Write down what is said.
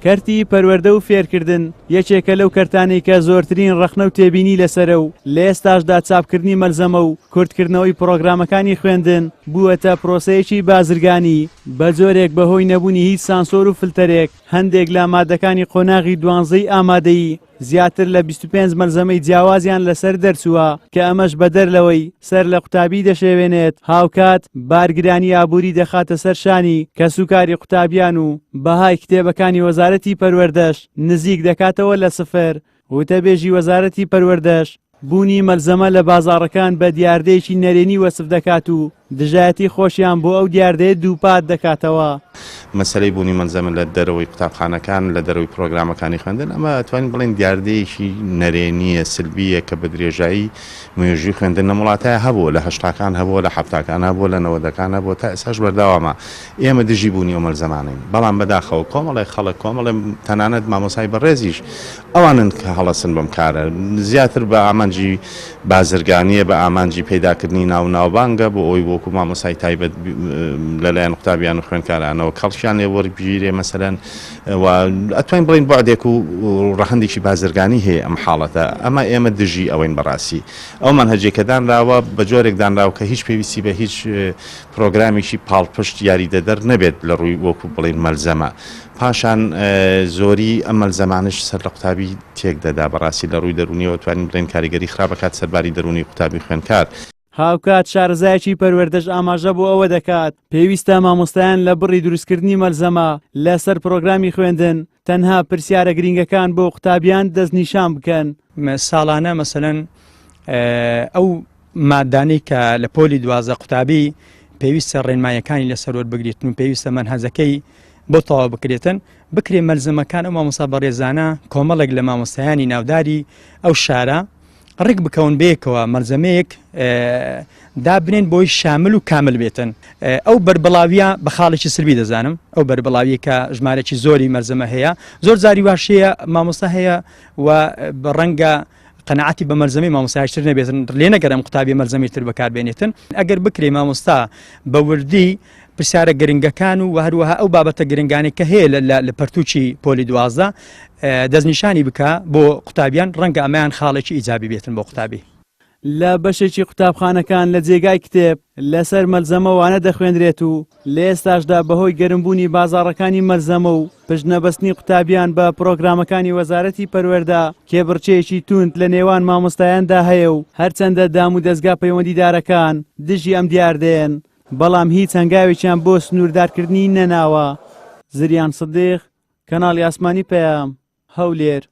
کەرتی پەروەردە و فێرکردن یەکێکە لەو کەرتانەی کە زۆرترین ڕەخنە و تێبینی لەسەرە و لە ئێستاشدا چاپکردنی مەلزەمە و کورتکردنەوەی پرۆگرامەکانی خوێندن بووەتە پرۆسەیەکی بازرگانی بە جۆرێک بەهۆی نەبوونی هیچ سانسۆر و فلتەرێک هەندێک لە مادەکانی قۆناغی دوانزەی ئامادەیی زیاتر لە 25 مەلزەمەی جیاوازیان لەسەر دەرچووە کە ئەمەش بەدەر لەوەی سەر لە قوتابی دەشێوێنێت هاوکات بارگرانی ئابووری دەخاتە سەر شانی کە سوکاری قوتابیان و بەهای کتێبەکانی وەزارەتی پەروەردەش نزیک دەکاتەوە لە سفر وتەبێژی وەزارەتی پەروەردەش بوونی مەلزەمە لە بازاڕەکان بە دیاردەیەکی نەرێنی وەسف دەکات و دژایەتی خۆشیان بۆ ئەو دیاردەیە دووپات دەکاتەوە. مەسەلەی بوونی مەلزەمە لە دەرەوەی قوتابخانەکان لە دەرەوەی پرۆگرامەکانی خوێندن ئەمە ئەتوانین بڵێن دیاردەیەکی نەرێنیە سلبیە کە بە درێژایی مێژووی خوێندن لە وڵاتایە هەبووە لە هەشتاکان هەبووە لە حەفتاکان هەبووە لە 90ەکان هەبووە تا ئێستاش بەرداوامە ئێمە دژی بوونی ئەو مەلزەمانین بەڵام بەداخەوە کۆمەڵی خەڵک کۆمەڵی تەنانەت مامۆسای بەڕێزیش ئەوانن کە هەڵەسن بەم کارە زیاتر بە ئامانجی بازرگانیە بە ئامانجی پەیداکردنی ناوبانگە بۆ ئەوی وەکو مامۆسای تایبەت لەلایەن قوتابیان و خوێندکارانەوە کەڵکیان لێ وەرگیرێ مەسەلەن ئەتوانین بڵین بەعدێک و ڕەهەندێکی بازرگانی هەیە ئەم حاڵەتە ئەمە ئێمە دژی ئەوەین بەڕاستی ئەو مەنهەجێکە دانراوە بە جۆرێک دانراوە کە هیچ پێویستی بە هیچ پرۆگرامێکی پاڵپشت یاری دەدەر نەبێت لە ڕووی وەکو بڵین مەلزەمە پاشان زۆری ئەم مەلزەمانش سەر لە قوتابی تێک دەدا بەڕاستی لە ڕووی دەرونیەوە توانین بڵێن کاریگەری خراپەکات سەرباری دەرونی قوتابی خوێندکار. هاوکات شارەزایەکی پەروەردەش ئاماژە بۆ ئەوە دەکات پێویستە مامۆستایان لە بڕی دروستکردنی مەلزەمە لەسەر پرۆگرامی خوێندن تەنها پرسیارە گرنگەکان بۆ قوتابیان دەستنیشان بکەن. ساڵانە مەسەلەن ئەو مادانەی کە لە پۆلی 12 قوتابی پێویستە ڕێنمایەکانی لەسەر وەربگریتن و پێویستە مەنهەجەکەی بۆ تەواو بکرێتن بکرێ مەلزەمەکان ئەو مامۆستا بەڕێزانە کۆمەڵێک لە مامۆستایانی ناوداری ئەو شارە ڕێک بکەون بێکەوە مەلزەمەیەک دابنێن بۆی شامل و کامل بێتن ئەو بربڵاویە بە خاڵێکی سلبی دەزانم ئەو بربڵاوی کە ژمارەی زۆری مەلزەمە هەیە زۆر جاری واشەیە مامۆستا هەیە و بە ڕەنگە قەنەعەتی بە مەلزەمی مامۆستایشتر نەبێتن لێ نەگەرم قوتابی مەلزەمی تر بەکاربێنێتن ئەگەر بکرێ مامۆستا بە وردی پرسیارە گرنگەکان و هەروەها ئەو بابەتە گرنگانی کە هەیە لە پەرتوچی پۆلی 12 دەستنیشانی بکە بۆ قوتابیان ڕەنگە ئەمەیان خاڵێکی ئیجابی بێتن بۆ قوتابی. لە بەشێکی قوتابخانەکان لە جێگای کتێب لەسەر مەلزەمەوانە دەخوێنرێت و لە ئێستاشدا بەهۆی گەرمبوونی بازاڕەکانی مەلزەمە و پشتنەبەستنی قوتابیان بە پرۆگرامەکانی وەزارەتی پەروەردە کێبڕچەیەکی توند لە نێوان مامۆستایاندا هەیە و هەرچەندە دام و دەستگا پەیوەندیدارەکان دژی ئەم دیاردەیەن بەڵام هیچ هەنگاوێکیان بۆ سنووردارکردنی نەناوە. زریان سدیق کەناڵی ئاسمانی پەیام هەولێر.